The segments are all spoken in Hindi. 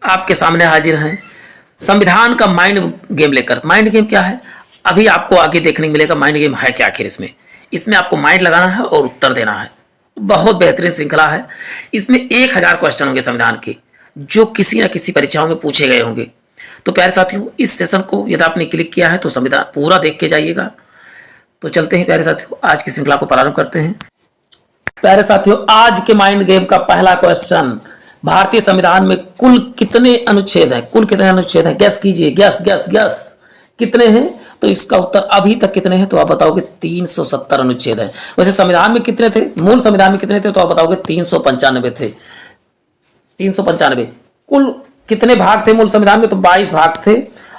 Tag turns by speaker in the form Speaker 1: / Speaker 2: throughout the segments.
Speaker 1: आपके सामने हाजिर हैं संविधान का माइंड गेम लेकर। माइंड गेम क्या है, अभी आपको आगे देखने को मिलेगा। माइंड गेम है क्या आखिर इसमें? इसमें आपको माइंड लगाना है और उत्तर देना है। बहुत बेहतरीन श्रृंखला है। इसमें 1000 क्वेश्चन होंगे संविधान के, जो किसी न किसी परीक्षाओं में पूछे गए होंगे। तो प्यारे साथियों, इस सेशन को यदि आपने क्लिक किया है तो संविधान पूरा देख के जाइएगा। तो चलते हैं प्यारे साथियों, आज की श्रृंखला को प्रारंभ करते हैं। प्यारे साथियों, आज के माइंड गेम का पहला क्वेश्चन, भारतीय संविधान में कुल कितने अनुच्छेद हैं? कुल कितने अनुच्छेद हैं? गैस कीजिए, गैस गैस गैस कितने हैं? तो इसका उत्तर अभी तक कितने हैं तो आप बताओगे 370 अनुच्छेद हैं। वैसे संविधान में कितने थे, मूल संविधान में कितने थे तो आप बताओगे 395 थे। 395। कुल कितने भाग थे मूल संविधान में? तो 22 भाग थे।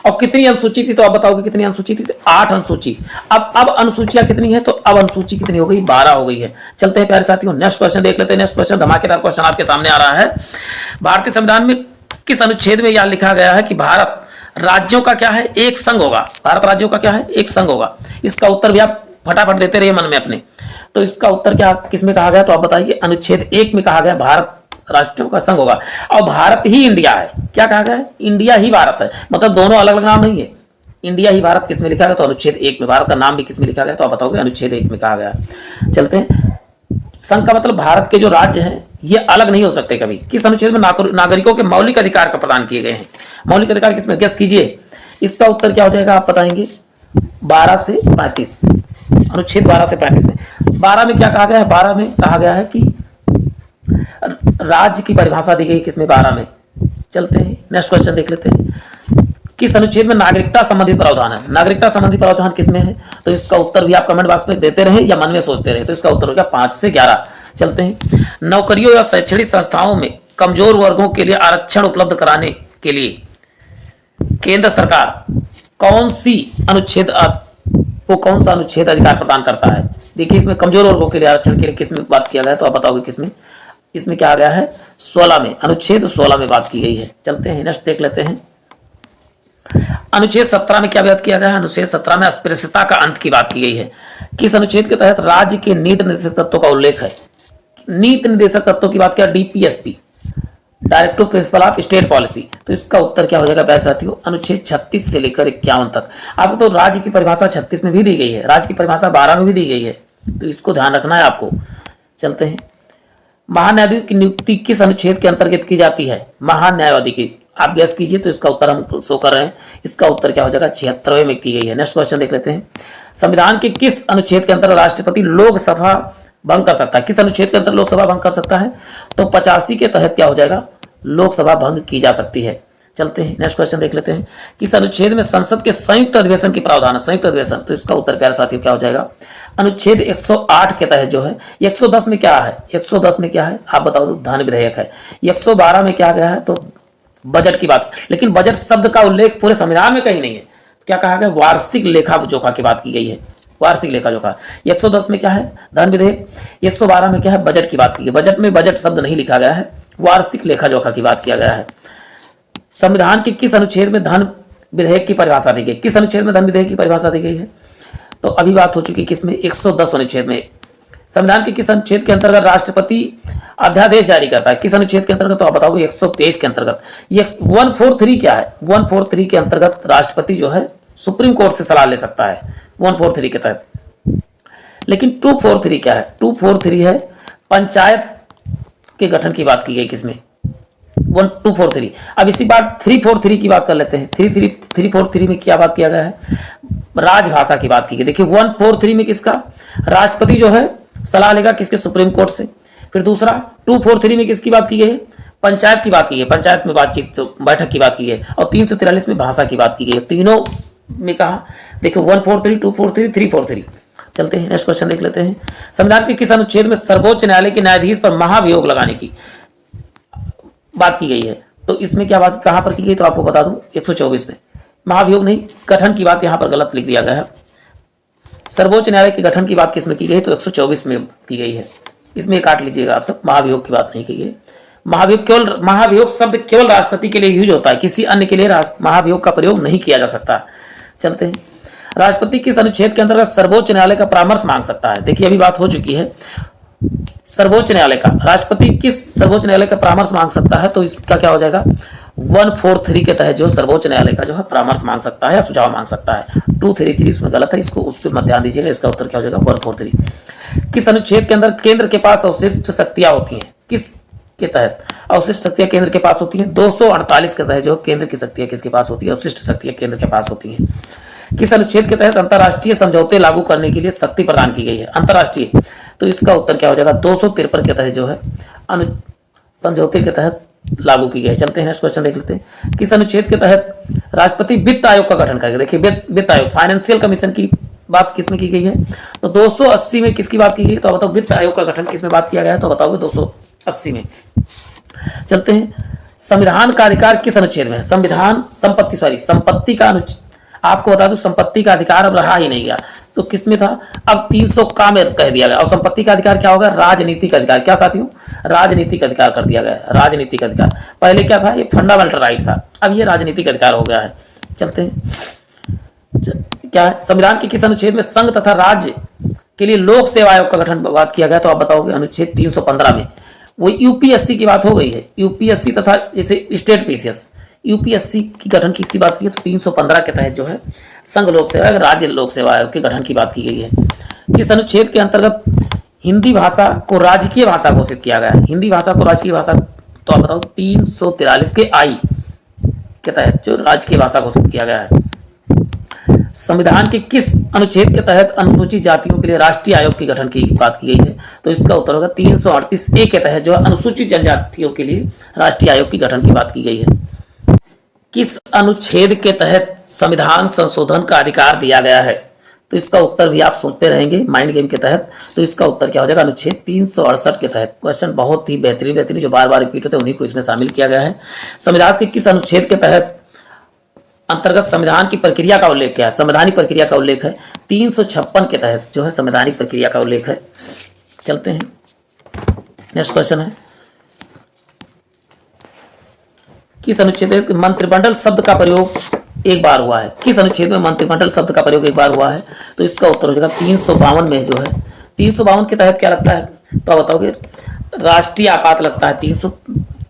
Speaker 1: और कितनी अनुसूची थी तो आप बताओगे कितनी अनुसूची थी? 8 अनुसूची। अब अनुसूचियां कितनी है तो अब अनुसूची कितनी हो गई? 12 हो गई है। चलते हैं प्यारे साथियों, नेक्स्ट क्वेश्चन देख लेते हैं। नेक्स्ट क्वेश्चन धमाकेदार क्वेश्चन आपके सामने आ रहा है। भारतीय संविधान में किस अनुच्छेद में यह लिखा गया है कि भारत राज्यों का क्या है? एक संघ होगा। भारत राज्यों का क्या है? एक संघ होगा। इसका उत्तर भी आप फटाफट देते रहिए मन में अपने। तो इसका उत्तर क्या किस में कहा गया तो आप बताइए। अनुच्छेद 1 में कहा गया भारत राष्ट्रों का संघ होगा। और भारत ही इंडिया है। क्या कहा गया है? इंडिया ही भारत है। मतलब दोनों अलग अलग नाम नहीं है। इंडिया ही भारत किस में लिखा गया तो अनुच्छेद 1 में। भारत का नाम भी किस में लिखा गया तो आप बताओगे अनुच्छेद 1 में कहा गया। चलते हैं, संघ का मतलब भारत के जो राज्य हैं ये अलग नहीं हो सकते कभी। किस अनुच्छेद में नागरिकों के मौलिक अधिकार का प्रदान किए गए हैं? मौलिक अधिकार किसमें? गेस कीजिए। इसका उत्तर क्या हो जाएगा आप बताएंगे। 12 से 35, अनुच्छेद 12 से 35 में। 12 में क्या कहा गया है? 12 में कहा गया है कि राज्य की परिभाषा दी गई किसमें? 12 में। चलते हैं, नेक्स्ट क्वेश्चन देख लेते हैं। किस अनुच्छेद में नागरिकता संबंधी प्रावधान है? नागरिकता संबंधी प्रावधान किसमें है? तो इसका उत्तर भी आप कमेंट बॉक्स में देते रहे या मन में सोचते रहे। तो इसका उत्तर हो गया 5 से 11। चलते हैं, नौकरियों या शैक्षणिक संस्थाओं में कमजोर वर्गों के लिए आरक्षण उपलब्ध कराने के लिए केंद्र सरकार कौन सा अनुच्छेद अधिकार प्रदान करता है? देखिए, इसमें कमजोर वर्गों के लिए आरक्षण के लिए किसमें बात किया गया तो आप बताओगे किसमें? इसमें क्या आ गया है? 16 में। अनुच्छेद 16 में बात की गई है। चलते हैं, नेक्स्ट देख लेते हैं। अनुच्छेद 17 में क्या बात किया गया है? अनुच्छेद 17 में अस्पृश्यता का अंत की बात की गई है। किस अनुच्छेद के तहत राज्य के नीति निर्देशक तत्वों का उल्लेख है? नीति निर्देशक तत्वों की बात किया, DPSP, directive principle of state policy. तो इसका उत्तर क्या हो जाएगा प्यारे साथियों? अनुच्छेद 36 से लेकर 51 तक। आपको तो राज्य की परिभाषा 36 में भी दी गई है, राज्य की परिभाषा 12 में भी दी गई है। तो इसको ध्यान रखना है आपको। चलते हैं, महान्यायाधीश की नियुक्ति किस अनुच्छेद के अंतर्गत की जाती है? महान्यायवादी की। आप गैस कीजिए। तो इसका उत्तर हम शो कर रहे हैं। इसका उत्तर क्या हो जाएगा? 76वें में की गई है। नेक्स्ट क्वेश्चन देख लेते हैं। संविधान के किस अनुच्छेद के अंतर्गत राष्ट्रपति लोकसभा भंग कर सकता है? किस अनुच्छेद के अंतर्गत लोकसभा भंग कर सकता है? तो 85 के तहत क्या हो जाएगा? लोकसभा भंग की जा सकती है। चलते हैं, नेक्स्ट क्वेश्चन देख लेते हैं। किस अनुच्छेद में संसद के संयुक्त अधिवेशन की प्रावधान है? संयुक्त अधिवेशन। तो इसका उत्तर प्यारे साथियों क्या हो जाएगा? अनुच्छेद 108 के तहत जो है। 110 में क्या है? 110 में क्या है आप बताओ तो धन विधेयक है। 112 में क्या गया है तो बजट की बात। लेकिन बजट शब्द का उल्लेख पूरे संविधान में कहीं नहीं है। क्या कहा गया? वार्षिक लेखा जोखा की बात की गई है। वार्षिक लेखा जोखा। 110 में क्या है? धन विधेयक। 112 में क्या है? बजट की बात की गई। बजट में बजट शब्द नहीं लिखा गया है, वार्षिक लेखा जोखा की बात किया गया है। संविधान के किस अनुच्छेद में धन विधेयक की परिभाषा दी गई? किस अनुच्छेद में धन विधेयक की परिभाषा दी गई है? तो अभी बात हो चुकी किसमें? 110 अनुच्छेद में। संविधान के किस अनुच्छेद के अंतर्गत राष्ट्रपति अध्यादेश जारी करता है? किस अनुच्छेद के अंतर्गत तो आप बताओगे 123 के अंतर्गत। ये 143 क्या है? 143 के अंतर्गत राष्ट्रपति जो है सुप्रीम कोर्ट से सलाह ले सकता है 143 के तहत। लेकिन 243 क्या है? 243 है पंचायत के गठन की बात की गई किसमें? 1243। अब इसी बात 343 की बात कर लेते हैं। 343 में क्या बात किया गया है? राजभाषा की बात की गई। देखिए 143 में किसका? राष्ट्रपति जो है सलाह लेगा किसके? सुप्रीम कोर्ट से। फिर दूसरा 243 में किसकी बात की गई है? पंचायत की बात की गई। पंचायत में बातचीत तो बैठक की बात की गई। और 343 में भाषा की बात की गई। तीनों में कहा देखो 143, 243, 343। चलते हैं, नेक्स्ट क्वेश्चन देख लेते हैं। संविधान के किस अनुच्छेद में सर्वोच्च न्यायालय के न्यायाधीश पर महाभियोग लगाने की बात की गई है? तो इसमें क्या बात कहां पर की गई तो आपको बता दूं 124 में। महाभियोग नहीं, गठन की बात यहां पर गलत लिख दिया गया है। सर्वोच्च न्यायालय के गठन की बात किसमें की गई तो 124 में की गई है। इसमें काट लीजिएगा आप सब, महाभियोग की बात नहीं की गई। महाभियोग शब्द केवल राष्ट्रपति के लिए यूज होता है, किसी अन्य के लिए महाभियोग का प्रयोग नहीं किया जा सकता। चलते हैं, राष्ट्रपति किस अनुच्छेद के अंतर्गत सर्वोच्च न्यायालय का परामर्श मांग सकता है? देखिए अभी बात हो चुकी है सर्वोच्च न्यायालय का। राष्ट्रपति किस सर्वोच्च न्यायालय का परामर्श मांग सकता है? तो इसका क्या हो जाएगा 143 के तहत जो सर्वोच्च न्यायालय का जो है परामर्श मांग सकता है या सुझाव मांग सकता है। 233 इसमें गलत है, इसको उस पर मत ध्यान दीजिएगा। इसका उत्तर क्या हो जाएगा 143। किस अनुच्छेद के अंदर केंद्र के पास अवशिष्ट शक्तियां होती हैं? किस के तहत अवशिष्ट शक्तियां केंद्र के पास होती हैं? 248 के तहत जो केंद्र की शक्तियां किसके पास होती है? अवशिष्ट शक्तियां केंद्र के पास होती हैं। किस अनुच्छेद के तहत अंतरराष्ट्रीय समझौते लागू करने के लिए शक्ति प्रदान की गई है? अंतरराष्ट्रीय, तो इसका उत्तर क्या हो जाएगा 253 के तहत जो है समझौते के तहत लागू की गई है। चलते हैं नेक्स्ट क्वेश्चन देख लेते हैं। किस अनुच्छेद के तहत राष्ट्रपति वित्त आयोग का गठन करेगा? देखिए वित्त आयोग, फाइनेंशियल कमीशन की बात किसमें की गई है? तो 280 में किसकी बात की गई? तो बताओ वित्त आयोग का गठन किसमें बात किया गया है? तो बताओगे 280 में। चलते हैं, संविधान का अधिकार किस अनुच्छेद में है? संविधान संपत्ति का अनुच्छेद, आपको बता दूं संपत्ति का अधिकार अब रहा ही नहीं गया, तो किसमें था? अब 300 का में कह दिया गया। और संपत्ति का अधिकार क्या होगा? राजनीतिक अधिकार। क्या साथियों? राजनीतिक अधिकार कर दिया गया है। राजनीतिक अधिकार, पहले क्या था? ये फंडामेंटल राइट था, अब ये राजनीतिक अधिकार हो गया है। चलते हैं, क्या है? संविधान के किस अनुच्छेद में संघ तथा राज्य के लिए लोक सेवा आयोग का गठन बात किया गया? तो आप बताओगे अनुच्छेद 315 में। वो यूपीएससी की बात हो गई है, यूपीएससी तथा जैसे स्टेट पीसीएस, यूपीएससी की गठन की बात की है तो 315 के तहत जो है संघ लोक सेवा आयोग, राज्य लोक सेवा आयोग के गठन की बात की गई है। किस अनुच्छेद के अंतर्गत हिंदी भाषा को राजकीय भाषा घोषित किया गया है? हिंदी भाषा को राजकीय भाषा, तो आप बताओ 343 के आई के तहत जो राजकीय भाषा घोषित किया गया है। संविधान के किस अनुच्छेद के तहत अनुसूचित जातियों के लिए राष्ट्रीय आयोग की गठन की बात की गई है? तो इसका उत्तर होगा 338 ए के तहत जो अनुसूचित जनजातियों के लिए राष्ट्रीय आयोग की गठन की बात की गई है। किस अनुच्छेद के तहत संविधान संशोधन का अधिकार दिया गया है? तो इसका उत्तर भी आप सोचते रहेंगे माइंड गेम के तहत, तो इसका उत्तर क्या हो जाएगा? अनुच्छेद 368 के तहत। क्वेश्चन बहुत ही बेहतरीन जो बार बार रिपीट होते हैं उन्हीं को इसमें शामिल किया गया है। संविधान के किस अनुच्छेद के तहत अंतर्गत संविधान की प्रक्रिया का उल्लेख क्या है? संवैधानिक प्रक्रिया का उल्लेख है 356 के तहत जो है संवैधानिक प्रक्रिया का उल्लेख है। चलते हैं, नेक्स्ट क्वेश्चन है, किस अनुच्छेद में मंत्रिमंडल शब्द का प्रयोग एक बार हुआ है? किस अनुच्छेद में मंत्रिमंडल शब्द का प्रयोग एक बार हुआ है? तो इसका उत्तर हो जाएगा 352 में जो है। 352 के तहत क्या लगता है? तो आप बताओगे राष्ट्रीय आपात लगता है 300,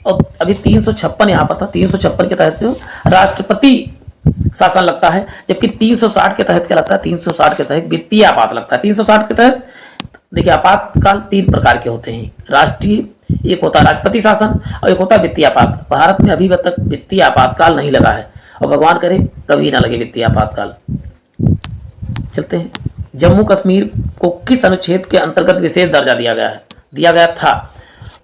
Speaker 1: और अभी 356 यहाँ पर था, 356 के तहत जो राष्ट्रपति शासन लगता है, जबकि 360 के तहत क्या लगता है? 360 के तहत वित्तीय आपात लगता है। 360 के तहत देखिए आपातकाल 3 प्रकार के होते हैं, राष्ट्रीय, एक होता है राष्ट्रपति शासन और एक होता है वित्तीय आपात। भारत में अभी तक वित्तीय आपातकाल नहीं लगा है और भगवान करे कभी ना लगे वित्तीय आपातकाल। चलते हैं, जम्मू कश्मीर को किस अनुच्छेद के अंतर्गत विशेष दर्जा दिया गया है? दिया गया था,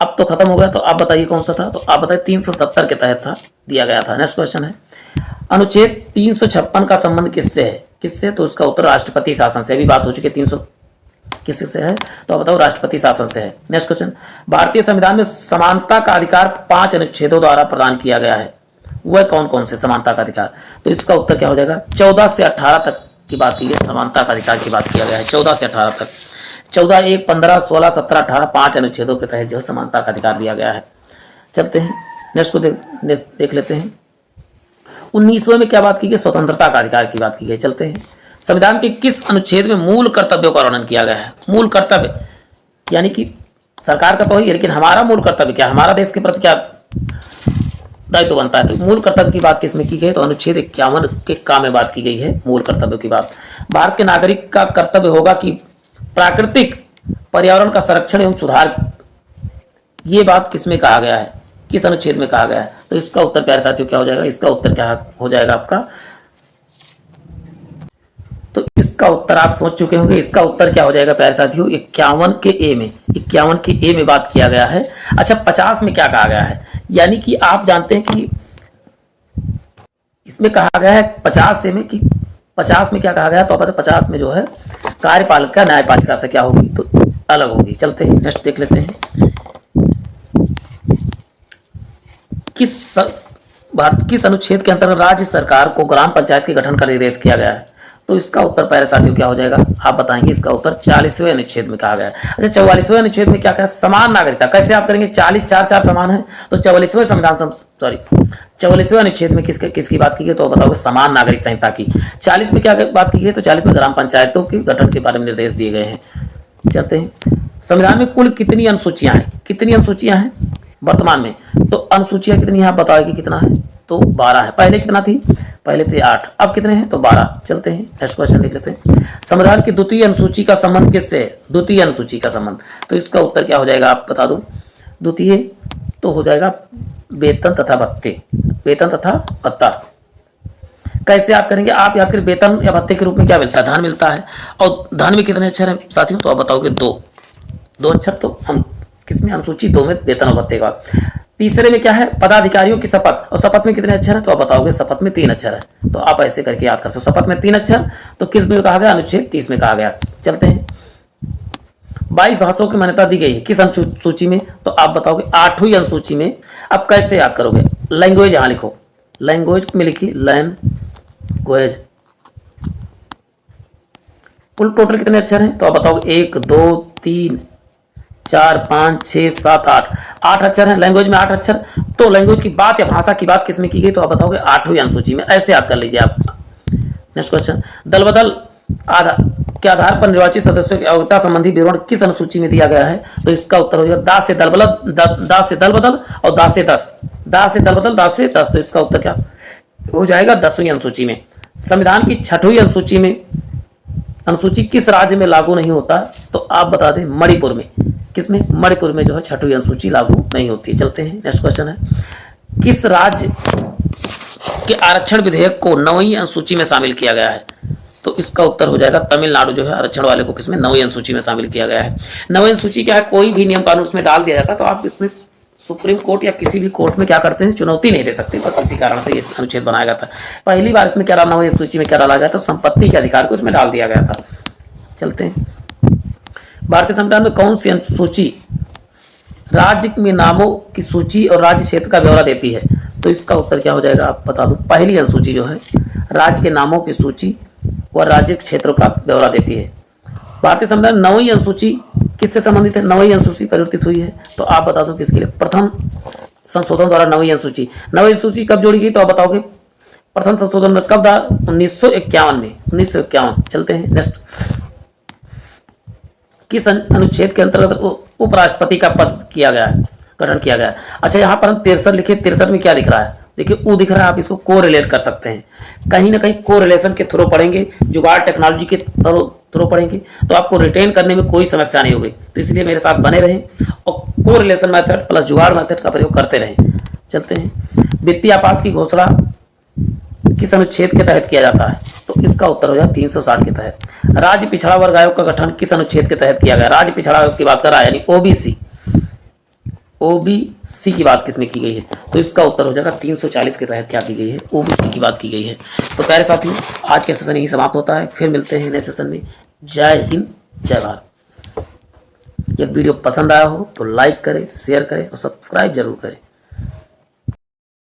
Speaker 1: अब तो खत्म हो गया, तो आप बताइए कौन सा था? तो आप बताइए 370 के तहत था, दिया गया था। नेक्स्ट क्वेश्चन है, अनुच्छेद 356 का संबंध किससे है? किससे? तो उसका उत्तर राष्ट्रपति शासन से। अभी बात हो चुकी है 300 किससे है? तो आप बताओ राष्ट्रपति शासन से है। नेक्स्ट क्वेश्चन, भारतीय संविधान में समानता का अधिकार 5 अनुच्छेदों द्वारा प्रदान किया गया है, वह कौन कौन से समानता का अधिकार? तो इसका उत्तर क्या हो जाएगा? 14 से 18 तक की बात की गई, समानता का अधिकार की बात किया गया है 14 से 18 तक। 14, 1, 15, 16, 17, 18 5 अनुच्छेदों के तहत जो समानता का अधिकार दिया गया है। चलते हैं, नेक्स्ट को देख लेते हैं। 19वें में क्या बात की गई? स्वतंत्रता का अधिकार की बात की गई। चलते हैं, संविधान के किस अनुच्छेद में मूल कर्तव्यों का वर्णन किया गया है? मूल कर्तव्य यानी कि सरकार का तो ही है, लेकिन हमारा मूल कर्तव्य क्या, हमारा देश के प्रति क्या दायित्व बनता है? तो मूल कर्तव्य की बात किसमें की गई? तो अनुच्छेद 51 के का में बात की गई है मूल कर्तव्य की बात। भारत के नागरिक का कर्तव्य होगा कि प्राकृतिक पर्यावरण का संरक्षण एवं सुधार, ये बात किसमें कहा गया है? किस अनुच्छेद में कहा गया है? तो इसका उत्तर प्यारे साथियों क्या हो जाएगा? इसका उत्तर क्या हो जाएगा आपका? तो इसका उत्तर आप सोच चुके होंगे, इसका उत्तर क्या हो जाएगा प्यारे साथियों? 51 के ए में, 51 के ए में बात किया गया है। अच्छा, 50 में क्या कहा गया है? यानी कि आप जानते हैं कि इसमें कहा गया है 50 ए में कि 50 में क्या कहा गया? तो 50 में जो है कार्यपालिका न्यायपालिका से क्या होगी? तो अलग होगी। चलते हैं, नेक्स्ट देख लेते हैं, किस अनुच्छेद के अंतर्गत राज्य सरकार को ग्राम पंचायत के गठन का निर्देश किया गया है? तो इसका उत्तर प्यारे साथियों क्या हो जाएगा? आप बताएंगे। इसका उत्तर 40वें अनुच्छेद में कहा गया है। अच्छा, 44वें अनुच्छेद में क्या कहा? समान नागरिकता। कैसे आप करेंगे? 40 4 4 समान है, तो 44वें 44वें अनुच्छेद में किसकी बात की गई? तो बताओगे समान नागरिक संहिता की। 40 में क्या बात की गई? तो 40 में ग्राम पंचायतों के गठन के बारे में निर्देश दिए गए हैं। चलते हैं, संविधान में कुल कितनी अनुसूचियां हैं? कितनी अनुसूचियां हैं वर्तमान में? तो अनुसूचियां कितनी है आप बताओगे? कितना है? तो 12 है। पहले कितना थी? पहले थे 8, अब कितने हैं? तो 12। चलते हैं नेक्स्ट क्वेश्चन देख लेते हैं। संविधान की द्वितीय अनुसूची का संबंध किससे है? द्वितीय अनुसूची का संबंध, तो इसका उत्तर क्या हो जाएगा आप बता दो। द्वितीय तो हो जाएगा वेतन तथा भत्ते, वेतन तथा भत्ता। कैसे याद करेंगे आप? याद करें वेतन या भत्ते के रूप में क्या मिलता है? धन मिलता है। और धन में कितने अक्षर हैं साथियों? तो आप बताओगे 2 अक्षर। तो हम किसमें? अनुसूची 2 में वेतन और भत्ते का। तीसरे में क्या है? पदाधिकारियों की शपथ, और शपथ में कितने अक्षर है? तो आप बताओगे शपथ में 3 अक्षर है। तो आप ऐसे करके याद कर सकते हो। शपथ में 3 अक्षर, तो किस में कहा गया? अनुच्छेद 30 में कहा गया। चलते हैं। 22 भाषाओं की मान्यता दी गई है किस अनुसूची में? तो आप बताओगे 8वीं अनुसूची में। अब कैसे याद करोगे? लैंग्वेज यहां लिखो, लैंग्वेज में लिखिए लैंग्वेज। कुल टोटल कितने अक्षर हैं? तो आप बताओगे 1 2 3 4 5 6 7 8 अक्षर हैं। लैंग्वेज में 8 अक्षर। तो लैंग्वेज की बात या भाषा की बात किसमें की गई? तो आप बताओगे 8वीं अनुसूची में। ऐसे याद कर लीजिए आप। नेक्स्ट क्वेश्चन, दल बदल के आधार पर निर्वाचित सदस्यों की योग्यता संबंधी विवरण किस अनुसूची में दिया गया है? तो इसका उत्तर हो जाएगा दा से दल बदल, दा से दल बदल और दा से 10, दा से दल बदल, दा से 10। तो इसका उत्तर क्या हो जाएगा? 10वीं अनुसूची में। संविधान की 6वीं अनुसूची में अनुसूची किस राज्य में लागू नहीं होता? तो आप बता दें मणिपुर में। किसमें? मणिपुर में जो है 6वीं अनुसूची लागू नहीं होती। चलते हैं नेक्स्ट क्वेश्चन है, किस राज्य के आरक्षण विधेयक को 9वीं अनुसूची में शामिल किया गया है? तो इसका उत्तर हो जाएगा तमिलनाडु जो है आरक्षण वाले को किसमें? 9वीं अनुसूची में शामिल किया गया है। 9वीं अनुसूची क्या है? कोई भी नियम कानून उसमें डाल दिया जाता है, तो आप इसमें सुप्रीम कोर्ट या किसी भी कोर्ट में क्या करते हैं? चुनौती नहीं दे सकते। बस इसी कारण से ये अनुच्छेद बनाया गया था। पहली बार इसमें क्या डाला? 9वीं सूची में क्या डाला गया था? संपत्ति के अधिकार को इसमें डाल दिया गया था। चलते हैं, भारतीय संविधान में कौन सी अनुसूची राज्य में नामों की सूची और राज्य क्षेत्र का ब्यौरा देती है? तो इसका उत्तर क्या हो जाएगा आप बता दो। पहली अनुसूची जो है राज्य के नामों की सूची व राज्य क्षेत्रों का ब्यौरा देती है। भारतीय संविधान 9वीं अनुसूची किससे संबंधित है? 9वीं अनुसूची परिवर्तित हुई है। तो आप बता दो किसके लिए? प्रथम संशोधन द्वारा 9वीं अनुसूची। 9वीं अनुसूची कब जोड़ी गई? तो आप बताओगे प्रथम संशोधन में कब था? 1951 में, 1951। चलते हैं नेक्स्ट, किस अनुच्छेद के अंतर्गत उपराष्ट्रपति का पद किया गया है, गठन किया गया है? अच्छा, यहाँ पर हम 63 लिखे। 63 में क्या दिख रहा है? देखिए ऊ दिख रहा है। आप इसको को रिलेट कर सकते हैं, कहीं ना कहीं को रिलेशन के थ्रू पढ़ेंगे, जुगाड़ टेक्नोलॉजी के थ्रू पढ़ेंगे, तो आपको रिटेन करने में कोई समस्या नहीं होगी। तो इसलिए मेरे साथ बने रहें और को रिलेशन मेथड प्लस जुगाड़ मेथड का प्रयोग करते रहें। चलते हैं, वित्तीय आपात की घोषणा किस अनुच्छेद के तहत किया जाता है? तो इसका उत्तर हो जाए 360 के तहत। राज्य पिछड़ा वर्ग आयोग का गठन किस अनुच्छेद के तहत किया गया? राज्य पिछड़ा आयोग की बात कर रहा है, यानी ओबीसी। ओबीसी की बात किसमें की गई है? तो इसका उत्तर हो जाएगा 340 के तहत क्या की गई है? ओबीसी की बात की गई है। तो प्यारे साथियों, आज का सेशन यही समाप्त होता है। फिर मिलते हैं नए सेशन में। जय हिंद, जय भारत। यदि वीडियो पसंद आया हो तो लाइक करें, शेयर करें और सब्सक्राइब जरूर करें।